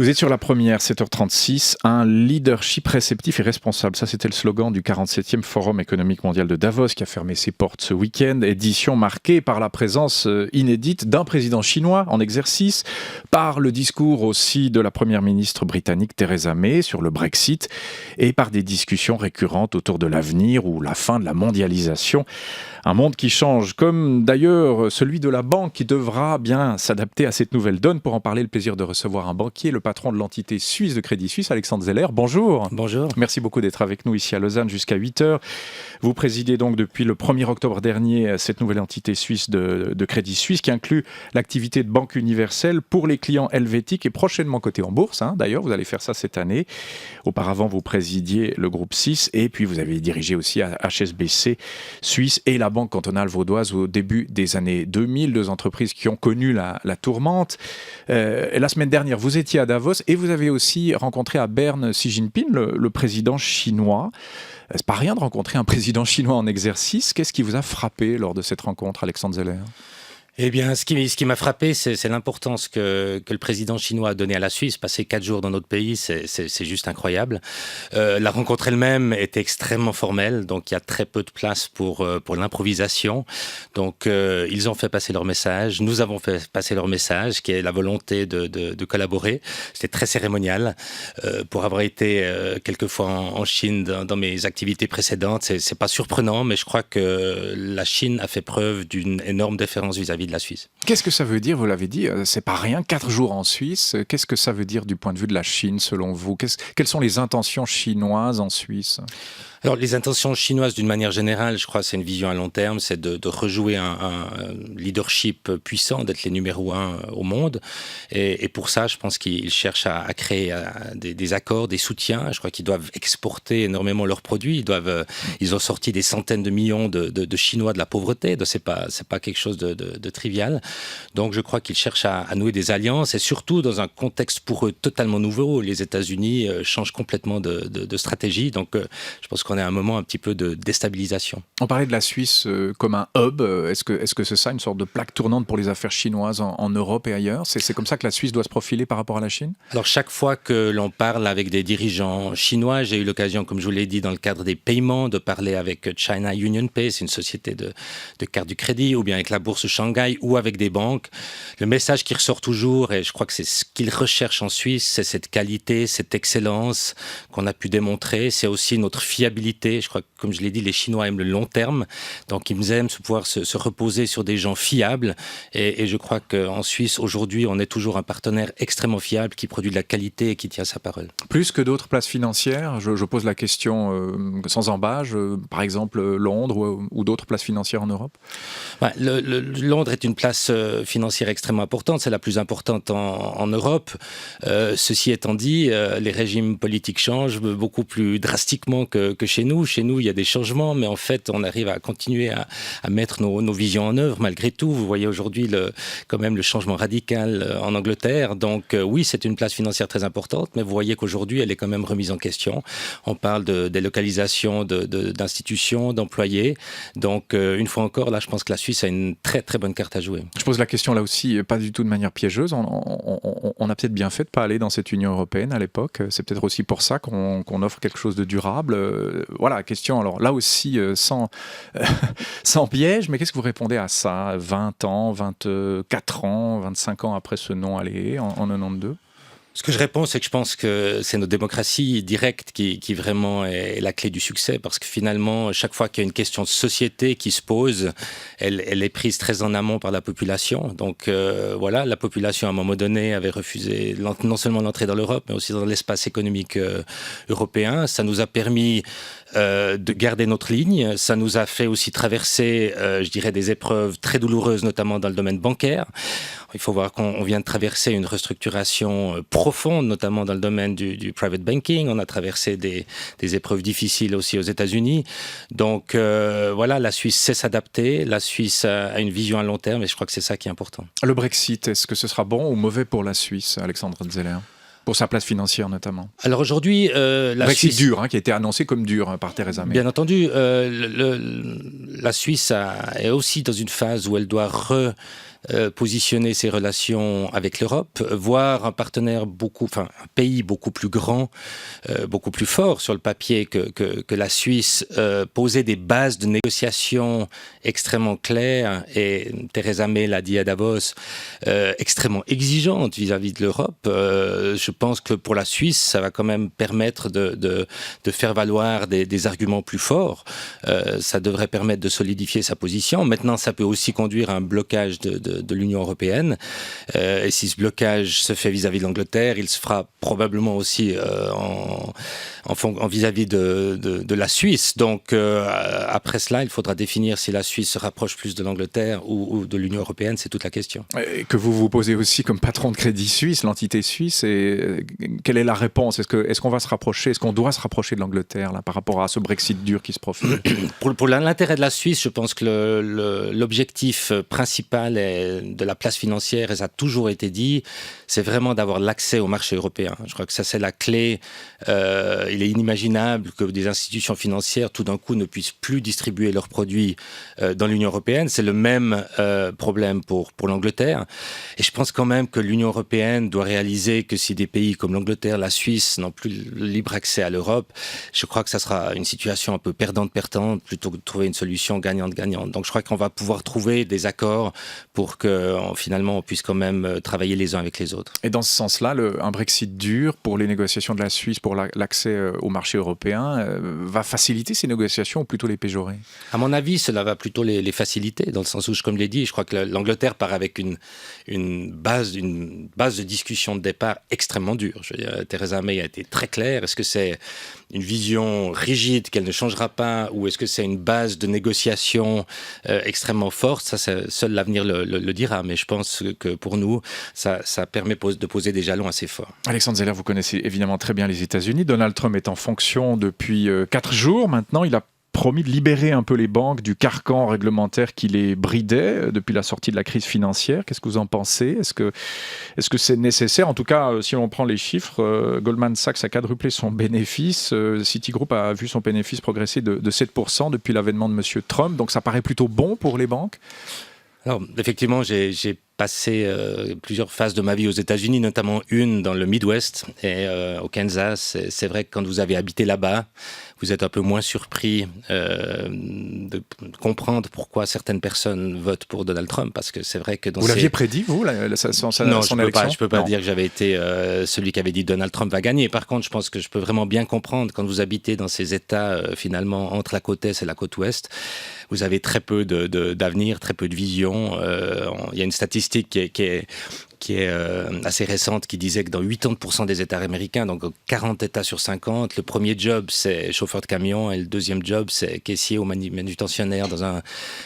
Vous êtes sur la première, 7h36, un leadership réceptif et responsable. Ça, c'était le slogan du 47e Forum économique mondial de Davos qui a fermé ses portes ce week-end. Édition marquée par la présence inédite d'un président chinois en exercice, par le discours aussi de la première ministre britannique Theresa May sur le Brexit et par des discussions récurrentes autour de l'avenir ou la fin de la mondialisation. Un monde qui change, comme d'ailleurs celui de la banque qui devra bien s'adapter à cette nouvelle donne. Pour en parler, le plaisir de recevoir un banquier, le patron de l'entité suisse de Crédit Suisse, Alexandre Zeller. Bonjour. Bonjour. Merci beaucoup d'être avec nous ici à Lausanne jusqu'à 8h. Vous présidez donc depuis le 1er octobre dernier cette nouvelle entité suisse de Crédit Suisse qui inclut l'activité de banque universelle pour les clients helvétiques et prochainement cotée en bourse. D'ailleurs, vous allez faire ça cette année. Auparavant, vous présidiez le groupe 6 et puis vous avez dirigé aussi HSBC Suisse et la Banque cantonale vaudoise au début des années 2000, deux entreprises qui ont connu la tourmente. Et la semaine dernière, vous étiez à Davos et vous avez aussi rencontré à Berne Xi Jinping, le président chinois. C'est pas rien de rencontrer un président chinois en exercice. Qu'est-ce qui vous a frappé lors de cette rencontre, Alexandre Zeller ? Eh bien, ce qui m'a frappé, c'est l'importance que le président chinois a donnée à la Suisse. Passer 4 jours dans notre pays, c'est juste incroyable. La rencontre elle-même était extrêmement formelle, donc il y a très peu de place pour l'improvisation. Donc, ils ont fait passer leur message. Nous avons fait passer leur message, qui est la volonté de collaborer. C'était très cérémonial. Pour avoir été quelques fois en Chine dans mes activités précédentes, c'est pas surprenant, mais je crois que la Chine a fait preuve d'une énorme déférence vis-à-vis de la Suisse. Qu'est-ce que ça veut dire, vous l'avez dit, c'est pas rien, 4 jours en Suisse. Qu'est-ce que ça veut dire du point de vue de la Chine, selon vous ? Quelles sont les intentions chinoises en Suisse ? Alors, les intentions chinoises, d'une manière générale, je crois, c'est une vision à long terme, c'est de rejouer un leadership puissant, d'être les numéros 1 au monde. Et pour ça, je pense qu'ils cherchent à créer des accords, des soutiens. Je crois qu'ils doivent exporter énormément leurs produits. Ils ont sorti des centaines de millions de Chinois de la pauvreté. Donc, c'est pas quelque chose de trivial. Donc, je crois qu'ils cherchent à nouer des alliances et surtout dans un contexte pour eux totalement nouveau. Les États-Unis changent complètement de stratégie. Donc, je pense qu'on est à un moment un petit peu de déstabilisation. On parlait de la Suisse comme un hub. Est-ce que c'est ça, une sorte de plaque tournante pour les affaires chinoises en Europe et ailleurs ? C'est comme ça que la Suisse doit se profiler par rapport à la Chine ? Alors, chaque fois que l'on parle avec des dirigeants chinois, j'ai eu l'occasion, comme je vous l'ai dit, dans le cadre des paiements, de parler avec China Union Pay, c'est une société de carte du crédit, ou bien avec la bourse Shanghai, ou avec des banques. Le message qui ressort toujours, et je crois que c'est ce qu'ils recherchent en Suisse, c'est cette qualité, cette excellence qu'on a pu démontrer. C'est aussi notre fiabilité. Je crois que, comme je l'ai dit, les Chinois aiment le long terme. Donc, ils aiment pouvoir se reposer sur des gens fiables. Et je crois qu'en Suisse, aujourd'hui, on est toujours un partenaire extrêmement fiable qui produit de la qualité et qui tient sa parole. Plus que d'autres places financières, je pose la question sans embâche, par exemple Londres ou d'autres places financières en Europe ? Londres est une place financière extrêmement importante. C'est la plus importante en Europe. Ceci étant dit, les régimes politiques changent beaucoup plus drastiquement que chez nous. Chez nous, il y a des changements, mais en fait, on arrive à continuer à mettre nos visions en œuvre malgré tout. Vous voyez aujourd'hui quand même le changement radical en Angleterre. Donc oui, c'est une place financière très importante, mais vous voyez qu'aujourd'hui, elle est quand même remise en question. On parle de délocalisation d'institutions, d'employés. Donc une fois encore, là, je pense que la Suisse a une très très bonne carte à jouer. Je pose la question là aussi, pas du tout de manière piégeuse. On a peut-être bien fait de ne pas aller dans cette Union européenne à l'époque. C'est peut-être aussi pour ça qu'on offre quelque chose de durable. Voilà, question, alors là aussi, sans piège, mais qu'est-ce que vous répondez à ça ? 20 ans, 24 ans, 25 ans après ce non allé en 92 ? Ce que je réponds, c'est que je pense que c'est notre démocratie directe qui vraiment est la clé du succès, parce que finalement, chaque fois qu'il y a une question de société qui se pose, elle est prise très en amont par la population. Donc voilà, la population à un moment donné avait refusé non seulement l'entrée dans l'Europe, mais aussi dans l'espace économique européen. Ça nous a permis de garder notre ligne. Ça nous a fait aussi traverser, je dirais, des épreuves très douloureuses, notamment dans le domaine bancaire. Il faut voir qu'on vient de traverser une restructuration profonde, notamment dans le domaine du private banking. On a traversé des épreuves difficiles aussi aux États-Unis. Donc voilà, la Suisse sait s'adapter. La Suisse a une vision à long terme et je crois que c'est ça qui est important. Le Brexit, est-ce que ce sera bon ou mauvais pour la Suisse, Alexandre Zeller ? pour sa place financière notamment. Alors aujourd'hui, la Brexit Suisse... dur, qui a été annoncé comme dur par Theresa May. Bien entendu, la Suisse est aussi dans une phase où elle doit positionner ses relations avec l'Europe, voir un pays beaucoup plus grand, beaucoup plus fort sur le papier que la Suisse, poser des bases de négociation extrêmement claires, et Theresa May l'a dit à Davos, extrêmement exigeante vis-à-vis de l'Europe. Je pense que pour la Suisse, ça va quand même permettre de faire valoir des arguments plus forts. Ça devrait permettre de solidifier sa position. Maintenant, ça peut aussi conduire à un blocage de l'Union européenne. Et si ce blocage se fait vis-à-vis de l'Angleterre, il se fera probablement aussi en vis-à-vis de la Suisse. Donc, après cela, il faudra définir si la Suisse se rapproche plus de l'Angleterre ou de l'Union européenne. C'est toute la question. Et que vous vous posez aussi comme patron de Crédit Suisse, l'entité suisse. Et quelle est la réponse ? Est-ce qu'on va se rapprocher ? Est-ce qu'on doit se rapprocher de l'Angleterre là, par rapport à ce Brexit dur qui se profile ? Pour l'intérêt de la Suisse, je pense que l'objectif principal de la place financière, et ça a toujours été dit, c'est vraiment d'avoir l'accès au marché européen. Je crois que ça, c'est la clé. Il est inimaginable que des institutions financières, tout d'un coup, ne puissent plus distribuer leurs produits dans l'Union européenne. C'est le même problème pour l'Angleterre. Et je pense quand même que l'Union européenne doit réaliser que si des pays comme l'Angleterre, la Suisse n'ont plus le libre accès à l'Europe, je crois que ça sera une situation un peu perdante-perdante plutôt que de trouver une solution gagnante-gagnante. Donc je crois qu'on va pouvoir trouver des accords pour que finalement on puisse quand même travailler les uns avec les autres. Et dans ce sens-là, un Brexit dur pour les négociations de la Suisse, pour l'accès au marché européen, va faciliter ces négociations ou plutôt les péjorer ? À mon avis, cela va plutôt les faciliter, dans le sens où, comme je l'ai dit, je crois que l'Angleterre part avec une base de discussion de départ extrêmement dure. Je veux dire, Theresa May a été très claire. Est-ce que c'est une vision rigide qu'elle ne changera pas, ou est-ce que c'est une base de négociation extrêmement forte ? Ça, seul l'avenir le dira. Mais je pense que pour nous, ça permet de poser des jalons assez forts. Alexandre Zeller, vous connaissez évidemment très bien les États-Unis. Donald Trump est en fonction depuis 4 jours maintenant. Il a promis de libérer un peu les banques du carcan réglementaire qui les bridait depuis la sortie de la crise financière. Qu'est-ce que vous en pensez ? Est-ce que c'est nécessaire ? En tout cas, si on prend les chiffres, Goldman Sachs a quadruplé son bénéfice. Citigroup a vu son bénéfice progresser de 7% depuis l'avènement de M. Trump. Donc ça paraît plutôt bon pour les banques ? Alors, effectivement, j'ai passé plusieurs phases de ma vie aux États-Unis, notamment une dans le Midwest et au Kansas. C'est vrai que quand vous avez habité là-bas, vous êtes un peu moins surpris de comprendre pourquoi certaines personnes votent pour Donald Trump, parce que c'est vrai que dans Vous l'aviez prédit, vous, son élection ? Je peux pas dire que j'avais été celui qui avait dit Donald Trump va gagner. Par contre, je pense que je peux vraiment bien comprendre quand vous habitez dans ces États finalement entre la côte est et la côte ouest, vous avez très peu d'avenir, très peu de vision. Il y a une statistique qui est assez récente, qui disait que dans 80% des États américains, donc 40 États sur 50, le premier job, c'est chauffeur de camion, et le deuxième job, c'est caissier ou manutentionnaire dans un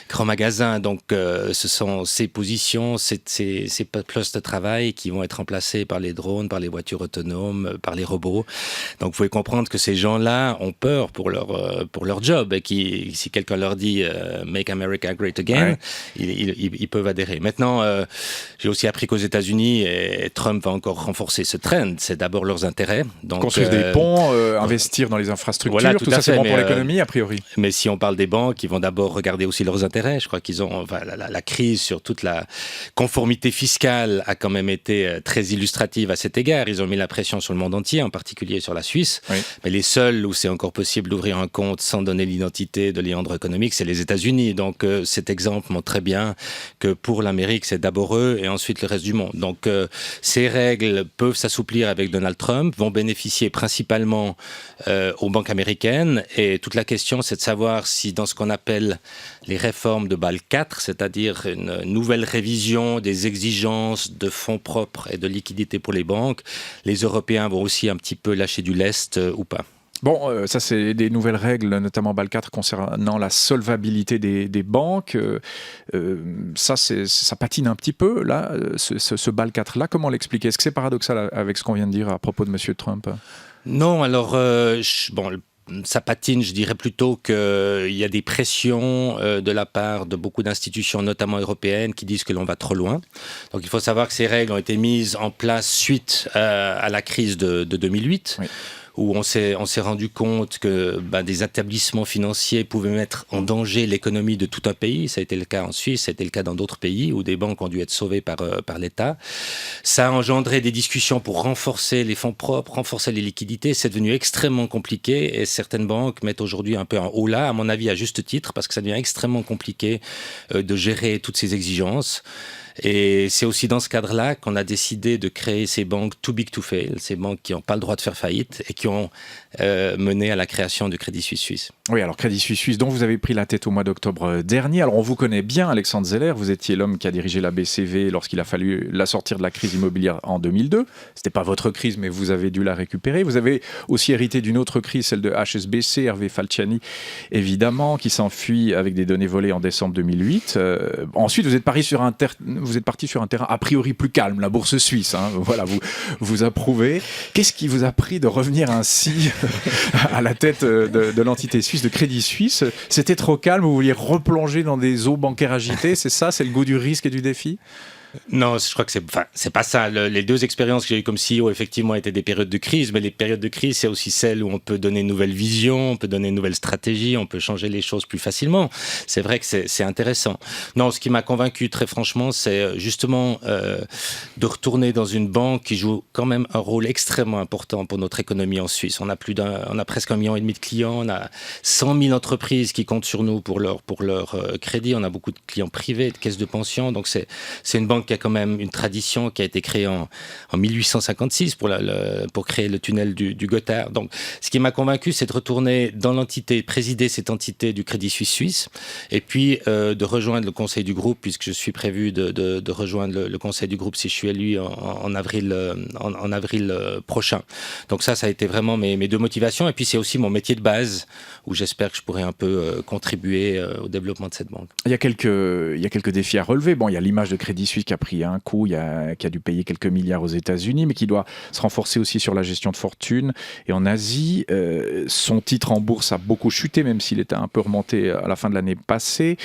grand magasin. Donc, ce sont ces positions, ces postes de travail qui vont être remplacés par les drones, par les voitures autonomes, par les robots. Donc, vous pouvez comprendre que ces gens-là ont peur pour leur job, et si quelqu'un leur dit « Make America Great Again », ils peuvent adhérer. Maintenant, j'ai aussi appris qu'aux États-Unis, et Trump va encore renforcer ce trend, c'est d'abord leurs intérêts. Donc, construire des ponts, investir dans les infrastructures, voilà, tout ça c'est bon pour l'économie a priori. Mais si on parle des banques, ils vont d'abord regarder aussi leurs intérêts. Je crois qu'ils ont la crise sur toute la conformité fiscale a quand même été très illustrative à cet égard. Ils ont mis la pression sur le monde entier, en particulier sur la Suisse. Oui. Mais les seuls où c'est encore possible d'ouvrir un compte sans donner l'identité de l'éandre économique, c'est les États-Unis. Donc cet exemple montre très bien que pour l'Amérique, c'est d'abord eux et ensuite le reste du monde. Donc ces règles peuvent s'assouplir avec Donald Trump, vont bénéficier principalement aux banques américaines, et toute la question c'est de savoir si dans ce qu'on appelle les réformes de Bâle IV, c'est-à-dire une nouvelle révision des exigences de fonds propres et de liquidités pour les banques, les Européens vont aussi un petit peu lâcher du lest ou pas. Bon, ça c'est des nouvelles règles, notamment Bâle IV concernant la solvabilité des banques. Ça patine un petit peu, là, ce Bâle IV-là. Comment l'expliquer ? Est-ce que c'est paradoxal avec ce qu'on vient de dire à propos de M. Trump ? Non, alors, ça patine, je dirais plutôt qu'il y a des pressions de la part de beaucoup d'institutions, notamment européennes, qui disent que l'on va trop loin. Donc il faut savoir que ces règles ont été mises en place suite à la crise de 2008. Oui. Où on s'est rendu compte que des établissements financiers pouvaient mettre en danger l'économie de tout un pays. Ça a été le cas en Suisse, ça a été le cas dans d'autres pays où des banques ont dû être sauvées par l'État. Ça a engendré des discussions pour renforcer les fonds propres, renforcer les liquidités. C'est devenu extrêmement compliqué et certaines banques mettent aujourd'hui un peu un haut là, à mon avis à juste titre, parce que ça devient extrêmement compliqué de gérer toutes ces exigences. Et c'est aussi dans ce cadre-là qu'on a décidé de créer ces banques too big to fail, ces banques qui n'ont pas le droit de faire faillite et qui ont mené à la création du Crédit Suisse. Oui, alors Crédit Suisse, dont vous avez pris la tête au mois d'octobre dernier. Alors on vous connaît bien, Alexandre Zeller, vous étiez l'homme qui a dirigé la BCV lorsqu'il a fallu la sortir de la crise immobilière en 2002. C'était pas votre crise, mais vous avez dû la récupérer. Vous avez aussi hérité d'une autre crise, celle de HSBC, Hervé Falciani, évidemment, qui s'enfuit avec des données volées en décembre 2008. Ensuite, vous êtes parti sur un terrain a priori plus calme, la bourse suisse. Hein. Voilà, vous approuvez. Qu'est-ce qui vous a pris de revenir ainsi à la tête de l'entité suisse, de Crédit Suisse? C'était trop calme, vous vouliez replonger dans des eaux bancaires agitées, c'est ça? C'est le goût du risque et du défi? Non, je crois que c'est pas ça. Les deux expériences que j'ai eues comme CEO, effectivement, étaient des périodes de crise, mais les périodes de crise, c'est aussi celles où on peut donner une nouvelle vision, on peut donner une nouvelle stratégie, on peut changer les choses plus facilement. C'est vrai que c'est intéressant. Non, ce qui m'a convaincu, très franchement, c'est justement de retourner dans une banque qui joue quand même un rôle extrêmement important pour notre économie en Suisse. On a presque 1,5 million de clients, on a 100 000 entreprises qui comptent sur nous pour leur crédit, on a beaucoup de clients privés, de caisses de pension, donc c'est une banque qui a quand même une tradition qui a été créée en 1856 pour créer le tunnel du Gothard. Donc, ce qui m'a convaincu, c'est de retourner dans l'entité, présider cette entité du Crédit Suisse, et puis de rejoindre le conseil du groupe, puisque je suis prévu de rejoindre le conseil du groupe si je suis élu en avril prochain. Donc ça a été vraiment mes deux motivations, et puis c'est aussi mon métier de base, où j'espère que je pourrai un peu contribuer au développement de cette banque. Il y a quelques défis à relever. Bon, il y a l'image de Crédit Suisse qui a pris un coup, qui a dû payer quelques milliards aux États-Unis, mais qui doit se renforcer aussi sur la gestion de fortune. Et en Asie, son titre en bourse a beaucoup chuté, même s'il était un peu remonté à la fin de l'année passée.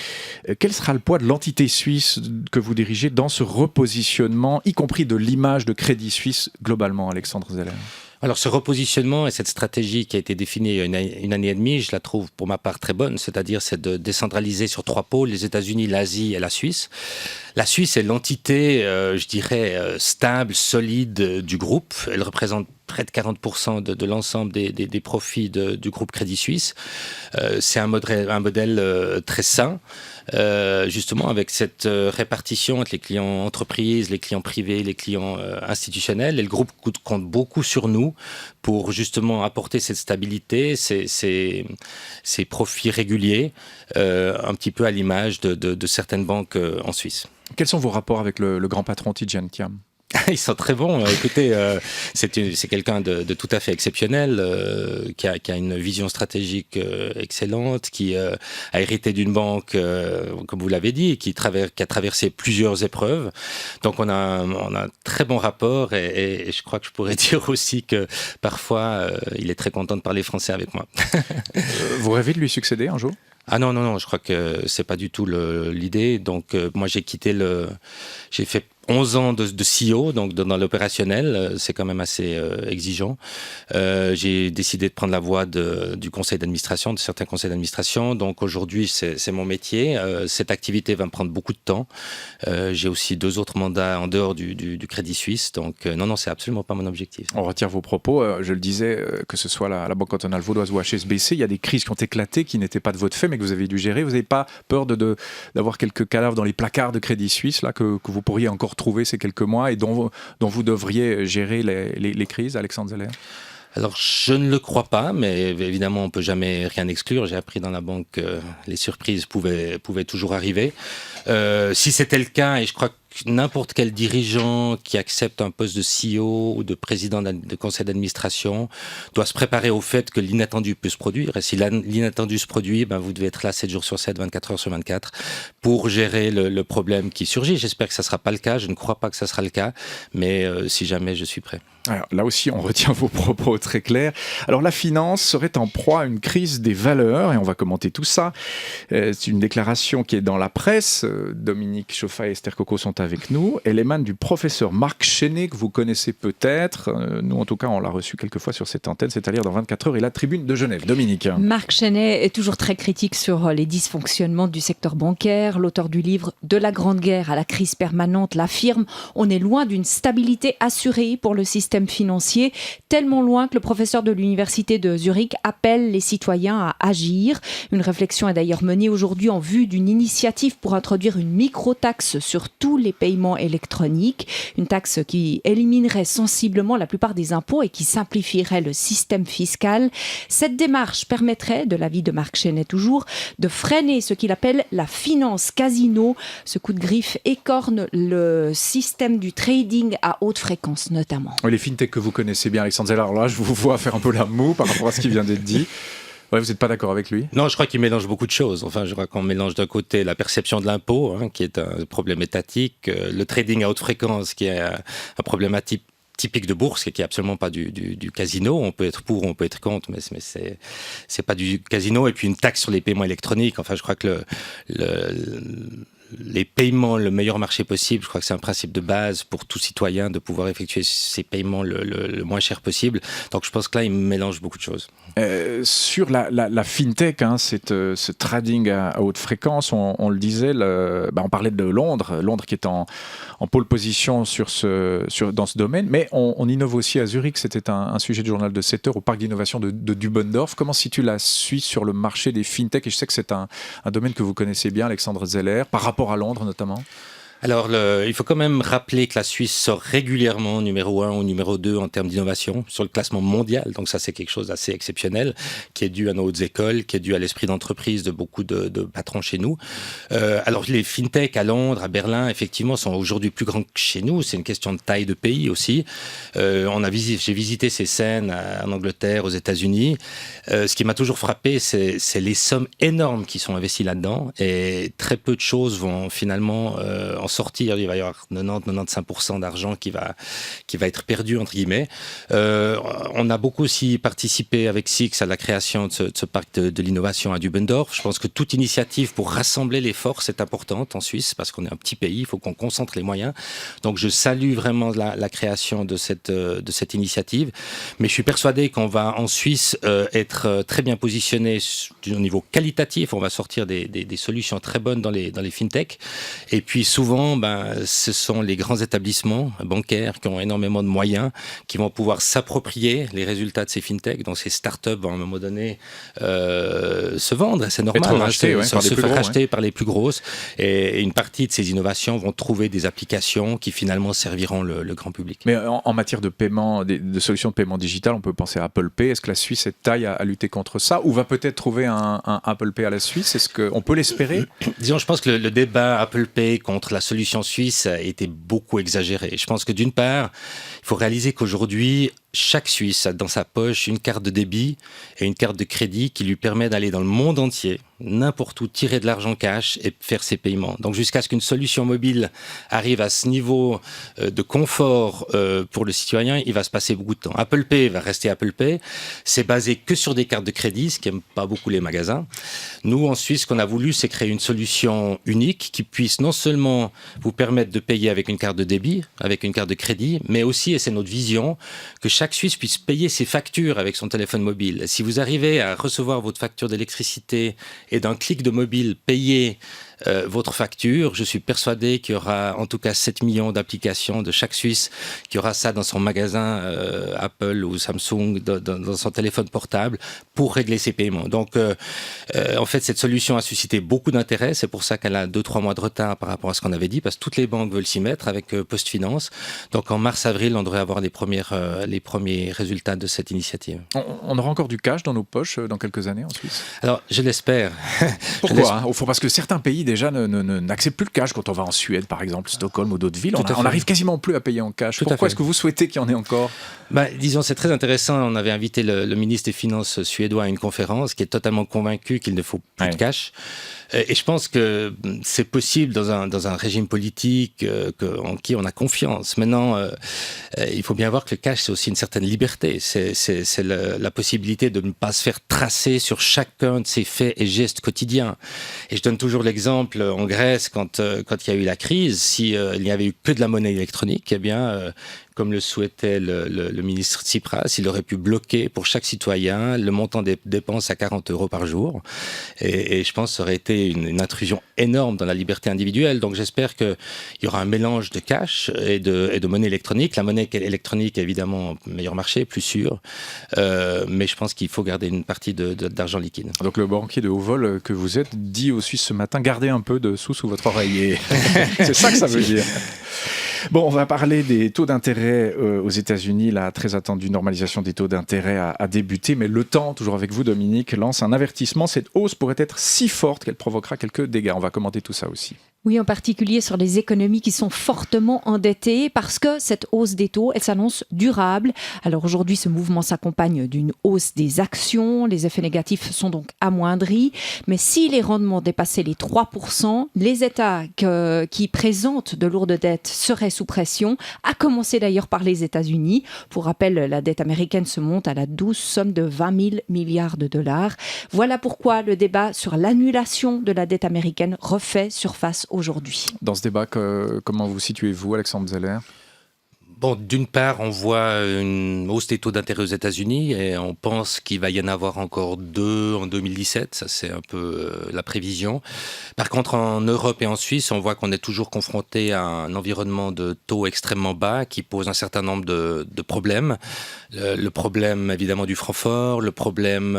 Quel sera le poids de l'entité suisse que vous dirigez dans ce repositionnement, y compris de l'image de Crédit Suisse globalement, Alexandre Zeller? Alors ce repositionnement et cette stratégie qui a été définie il y a une année et demie, je la trouve pour ma part très bonne, c'est-à-dire c'est de décentraliser sur 3 pôles, les États-Unis, l'Asie et la Suisse. La Suisse est l'entité, je dirais, stable, solide du groupe. Elle représente près de 40% de l'ensemble des profits du groupe Crédit Suisse. C'est un modèle très sain. Justement avec cette répartition entre les clients entreprises, les clients privés, les clients institutionnels. Et le groupe compte beaucoup sur nous pour justement apporter cette stabilité, ces profits réguliers, un petit peu à l'image de certaines banques en Suisse. Quels sont vos rapports avec le grand patron Tidjane Thiam? Ils sont très bons. Écoutez, c'est quelqu'un de tout à fait exceptionnel, qui a une vision stratégique excellente, qui a hérité d'une banque, comme vous l'avez dit, qui a traversé plusieurs épreuves. Donc on a un très bon rapport et je crois que je pourrais dire aussi que parfois il est très content de parler français avec moi. Vous rêvez de lui succéder un jour? Ah non, je crois que c'est pas du tout l'idée. Donc moi j'ai fait 11 ans de CEO, donc dans l'opérationnel, c'est quand même assez exigeant. J'ai décidé de prendre la voie du conseil d'administration, de certains conseils d'administration. Donc aujourd'hui, c'est mon métier. Cette activité va me prendre beaucoup de temps. J'ai aussi 2 autres mandats en dehors du Crédit Suisse. Donc non, c'est absolument pas mon objectif. On retire vos propos. Je le disais, que ce soit la Banque cantonale vaudoise ou HSBC, il y a des crises qui ont éclaté, qui n'étaient pas de votre fait, mais que vous avez dû gérer. Vous n'avez pas peur d'avoir quelques cadavres dans les placards de Crédit Suisse là, que vous pourriez encore trouver ces quelques mois et dont vous devriez gérer les crises, Alexandre Zeller? Alors, je ne le crois pas, mais évidemment, on ne peut jamais rien exclure. J'ai appris dans la banque que les surprises pouvaient toujours arriver. Si c'était le cas, et je crois n'importe quel dirigeant qui accepte un poste de CEO ou de président de conseil d'administration doit se préparer au fait que l'inattendu peut se produire. Et si l'inattendu se produit, vous devez être là 7 jours sur 7, 24 heures sur 24 pour gérer le problème qui surgit. J'espère que ça ne sera pas le cas. Je ne crois pas que ça sera le cas. Mais si jamais, je suis prêt. Alors, là aussi, on retient vos propos très clairs. Alors, la finance serait en proie à une crise des valeurs, et on va commenter tout ça. C'est une déclaration qui est dans la presse. Dominique Chauffa et Esther Coco sont avec nous. Elle émane du professeur Marc Chenet, que vous connaissez peut-être. Nous, en tout cas, on l'a reçu quelques fois sur cette antenne. C'est à lire dans 24 heures et la Tribune de Genève. Dominique. Marc Chenet est toujours très critique sur les dysfonctionnements du secteur bancaire. L'auteur du livre « De la Grande Guerre à la crise permanente » l'affirme. On est loin d'une stabilité assurée pour le système financier, tellement loin que le professeur de l'université de Zurich appelle les citoyens à agir. Une réflexion est d'ailleurs menée aujourd'hui en vue d'une initiative pour introduire une micro-taxe sur tous les paiements électroniques, une taxe qui éliminerait sensiblement la plupart des impôts et qui simplifierait le système fiscal. Cette démarche permettrait, de l'avis de Marc Chenet toujours, de freiner ce qu'il appelle la finance casino. Ce coup de griffe écorne le système du trading à haute fréquence notamment. Les fintech que vous connaissez bien, Alexandre Zeller, alors là, je vous vois faire un peu la moue par rapport à ce qui vient d'être dit. Ouais, vous n'êtes pas d'accord avec lui ? Non, je crois qu'il mélange beaucoup de choses. Enfin, je crois qu'on mélange d'un côté la perception de l'impôt, qui est un problème étatique, le trading à haute fréquence, qui est un problème typique de bourse, qui est absolument pas du casino. On peut être pour, on peut être contre, mais c'est pas du casino. Et puis une taxe sur les paiements électroniques. Enfin, je crois que les paiements, le meilleur marché possible, je crois que c'est un principe de base pour tout citoyen de pouvoir effectuer ces paiements le moins cher possible. Donc je pense que là, il mélange beaucoup de choses. Sur la fintech, ce trading à haute fréquence, on le disait, on parlait de Londres qui est en pole position dans ce domaine, mais on innove aussi à Zurich. C'était un sujet du journal de 7 heures au parc d'innovation de Dubendorf. Comment se situe la Suisse sur le marché des fintech ? Et je sais que c'est un domaine que vous connaissez bien, Alexandre Zeller, par rapport à Londres notamment. Alors, il faut quand même rappeler que la Suisse sort régulièrement numéro 1 ou numéro 2 en termes d'innovation sur le classement mondial. Donc ça, c'est quelque chose d'assez exceptionnel, qui est dû à nos hautes écoles, qui est dû à l'esprit d'entreprise de beaucoup de patrons chez nous. Alors, les fintech à Londres, à Berlin, effectivement, sont aujourd'hui plus grands que chez nous. C'est une question de taille de pays aussi. J'ai visité ces scènes en Angleterre, aux États-Unis. Ce qui m'a toujours frappé, c'est les sommes énormes qui sont investies là-dedans. Et très peu de choses vont finalement en sortir. Il va y avoir 90-95% d'argent qui va être perdu, entre guillemets. On a beaucoup aussi participé avec SIX à la création de ce parc de l'innovation à Dubendorf. Je pense que toute initiative pour rassembler les forces est importante en Suisse, parce qu'on est un petit pays, il faut qu'on concentre les moyens. Donc je salue vraiment la création de cette initiative. Mais je suis persuadé qu'on va en Suisse être très bien positionné au niveau qualitatif. On va sortir des solutions très bonnes dans les fintech. Et puis souvent, ce sont les grands établissements bancaires qui ont énormément de moyens, qui vont pouvoir s'approprier les résultats de ces fintech. Donc ces startups vont à un moment donné se vendre, c'est normal, se faire racheter par les plus grosses. Et une partie de ces innovations vont trouver des applications qui finalement serviront le grand public. Mais en matière de paiement, de solutions de paiement digital, on peut penser à Apple Pay. Est-ce que la Suisse est taille à lutter contre ça, ou va peut-être trouver un Apple Pay à la Suisse ? Est-ce qu'on peut l'espérer ? Disons, je pense que le débat Apple Pay contre la solution suisse a été beaucoup exagéré. Je pense que d'une part, il faut réaliser qu'aujourd'hui, chaque Suisse a dans sa poche une carte de débit et une carte de crédit qui lui permet d'aller dans le monde entier, n'importe où, tirer de l'argent cash et faire ses paiements. Donc jusqu'à ce qu'une solution mobile arrive à ce niveau de confort pour le citoyen, il va se passer beaucoup de temps. Apple Pay va rester Apple Pay. C'est basé que sur des cartes de crédit, ce qui n'aime pas beaucoup les magasins. Nous, en Suisse, ce qu'on a voulu, c'est créer une solution unique qui puisse non seulement vous permettre de payer avec une carte de débit, avec une carte de crédit, mais aussi, et c'est notre vision, que chaque Suisse puisse payer ses factures avec son téléphone mobile. Si vous arrivez à recevoir votre facture d'électricité et d'un clic de mobile payer votre facture, je suis persuadé qu'il y aura en tout cas 7 millions d'applications de chaque Suisse qui aura ça dans son magasin Apple ou Samsung, dans son téléphone portable pour régler ses paiements. Donc en fait, cette solution a suscité beaucoup d'intérêt. C'est pour ça qu'elle a 2-3 mois de retard par rapport à ce qu'on avait dit, parce que toutes les banques veulent s'y mettre avec PostFinance. Donc en mars-avril, on devrait avoir les premiers résultats de cette initiative. On aura encore du cash dans nos poches dans quelques années en Suisse ? Alors, je l'espère. Pourquoi ? Parce que certains pays déjà n'acceptent plus le cash quand on va en Suède, par exemple, Stockholm ou d'autres villes. On Tout à fait. n'arrive quasiment plus à payer en cash. Tout à Pourquoi fait. est-ce que vous souhaitez qu'il y en ait encore ? Disons, c'est très intéressant. On avait invité le ministre des Finances suédois à une conférence qui est totalement convaincu qu'il ne faut plus de cash. Et je pense que c'est possible dans un régime politique en qui on a confiance. Maintenant, il faut bien voir que le cash, c'est aussi une certaine liberté. C'est la possibilité de ne pas se faire tracer sur chacun de ses faits et gestes quotidiens. Et je donne toujours l'exemple en Grèce, quand il y a eu la crise, si il n'y avait eu que de la monnaie électronique, eh bien, comme le souhaitait le ministre Tsipras, il aurait pu bloquer pour chaque citoyen le montant des dépenses à 40 € par jour. Et je pense que ça aurait été une intrusion énorme dans la liberté individuelle. Donc j'espère qu'il y aura un mélange de cash et de monnaie électronique. La monnaie électronique est évidemment meilleur marché, plus sûr. Mais je pense qu'il faut garder une partie d'argent liquide. Donc le banquier de haut vol que vous êtes dit aux Suisses ce matin, gardez un peu de sous votre oreiller. C'est ça que ça veut dire. Bon, on va parler des taux d'intérêt aux États-Unis. La très attendue normalisation des taux d'intérêt a débuté, mais le temps, toujours avec vous Dominique, lance un avertissement. Cette hausse pourrait être si forte qu'elle provoquera quelques dégâts. On va commenter tout ça aussi. Oui, en particulier sur les économies qui sont fortement endettées parce que cette hausse des taux, elle s'annonce durable. Alors aujourd'hui, ce mouvement s'accompagne d'une hausse des actions. Les effets négatifs sont donc amoindris. Mais si les rendements dépassaient les 3%, les États qui présentent de lourdes dettes seraient sous pression, à commencer d'ailleurs par les États-Unis. Pour rappel, la dette américaine se monte à la douce somme de 20 000 milliards de dollars. Voilà pourquoi le débat sur l'annulation de la dette américaine refait surface aujourd'hui. Dans ce débat, comment vous situez-vous, Alexandre Zeller ? Bon, d'une part, on voit une hausse des taux d'intérêt aux États-Unis et on pense qu'il va y en avoir encore 2 en 2017. Ça, c'est un peu la prévision. Par contre, en Europe et en Suisse, on voit qu'on est toujours confronté à un environnement de taux extrêmement bas qui pose un certain nombre de problèmes. Le problème, évidemment, du franc fort, le problème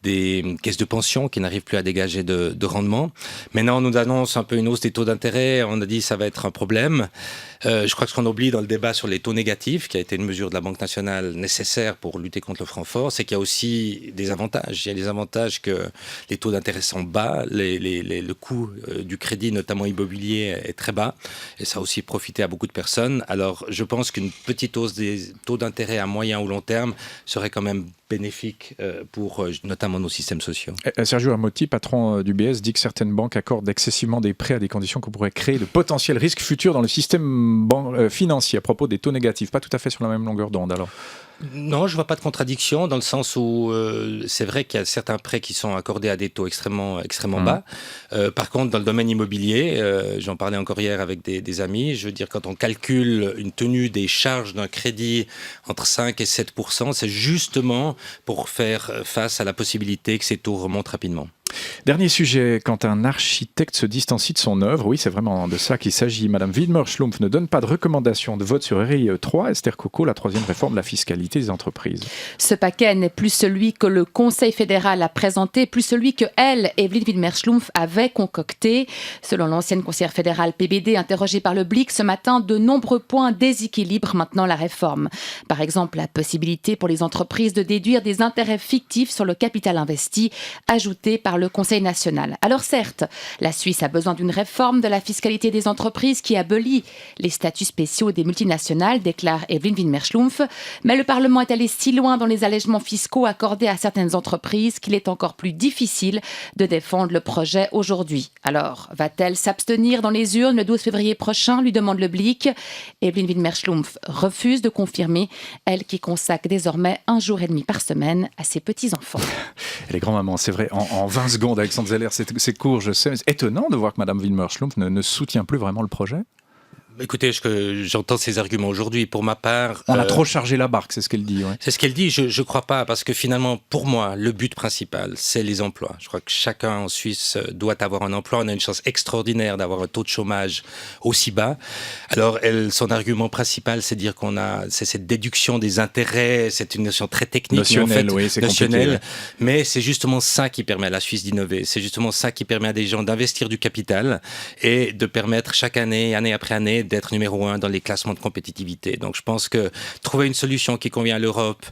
des caisses de pension qui n'arrivent plus à dégager de rendement. Maintenant, on nous annonce un peu une hausse des taux d'intérêt. On a dit que ça va être un problème. Je crois que ce qu'on oublie dans le débat sur les taux négatifs, qui a été une mesure de la Banque nationale nécessaire pour lutter contre le franc fort, c'est qu'il y a aussi des avantages. Il y a des avantages que les taux d'intérêt sont bas, le coût du crédit, notamment immobilier, est très bas. Et ça a aussi profité à beaucoup de personnes. Alors, je pense qu'une petite hausse des taux d'intérêt à moyen ou long terme serait quand même bénéfique pour notamment nos systèmes sociaux. Sergio Ermotti, patron d'UBS, dit que certaines banques accordent excessivement des prêts à des conditions qui pourraient créer de potentiels risques futurs dans le système financier à propos des taux négatifs. Pas tout à fait sur la même longueur d'onde alors. Non, je ne vois pas de contradiction dans le sens où c'est vrai qu'il y a certains prêts qui sont accordés à des taux extrêmement bas. Par contre, dans le domaine immobilier, j'en parlais encore hier avec des amis, je veux dire, quand on calcule une tenue des charges d'un crédit entre 5 et 7%, c'est justement pour faire face à la possibilité que ces taux remontent rapidement. Dernier sujet, quand un architecte se distancie de son œuvre, oui, c'est vraiment de ça qu'il s'agit. Madame Widmer-Schlumpf ne donne pas de recommandation de vote sur RI 3. Esther Coco, la troisième réforme de la fiscalité des entreprises. Ce paquet n'est plus celui que le Conseil fédéral a présenté, plus celui que elle, Evelyne Widmer-Schlumpf, avait concocté. Selon l'ancienne conseillère fédérale PBD interrogée par le Blick ce matin, de nombreux points déséquilibrent maintenant la réforme. Par exemple, la possibilité pour les entreprises de déduire des intérêts fictifs sur le capital investi, ajouté par le Conseil national. Alors certes, la Suisse a besoin d'une réforme de la fiscalité des entreprises qui abolit les statuts spéciaux des multinationales, déclare Evelyne Widmer-Schlumpf, mais le Parlement est allé si loin dans les allègements fiscaux accordés à certaines entreprises qu'il est encore plus difficile de défendre le projet aujourd'hui. Alors, va-t-elle s'abstenir dans les urnes le 12 février prochain, lui demande le Blick. Evelyne Widmer-Schlumpf refuse de confirmer, elle qui consacre désormais 1 jour et demi par semaine à ses petits-enfants. Et les grands-mamans, c'est vrai, en 20 secondes, Alexandre Zeller, c'est court, je sais, mais c'est étonnant de voir que Madame Widmer-Schlumpf ne soutient plus vraiment le projet. Écoutez, j'entends ces arguments aujourd'hui. Pour ma part... On a trop chargé la barque, c'est ce qu'elle dit. Ouais. C'est ce qu'elle dit, je ne crois pas, parce que finalement, pour moi, le but principal, c'est les emplois. Je crois que chacun en Suisse doit avoir un emploi. On a une chance extraordinaire d'avoir un taux de chômage aussi bas. Alors, son argument principal, c'est dire c'est cette déduction des intérêts, c'est une notion très technique. Notionnelle, mais en fait, oui, c'est notionnelle, compliqué. Mais c'est justement ça qui permet à la Suisse d'innover. C'est justement ça qui permet à des gens d'investir du capital et de permettre chaque année, année après année, jamais d'être numéro 1 dans les classements de compétitivité. Donc je pense que trouver une solution qui convient à l'Europe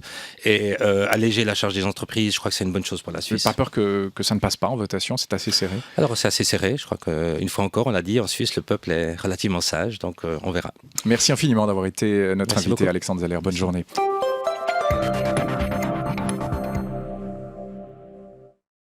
et alléger la charge des entreprises, je crois que c'est une bonne chose pour la Suisse. Vous n'avez pas peur que ça ne passe pas en votation? C'est assez serré. Alors c'est assez serré, je crois qu'une fois encore, on l'a dit, en Suisse, le peuple est relativement sage, donc on verra. Merci infiniment d'avoir été notre Merci invité, beaucoup. Alexandre Zeller. Bonne journée.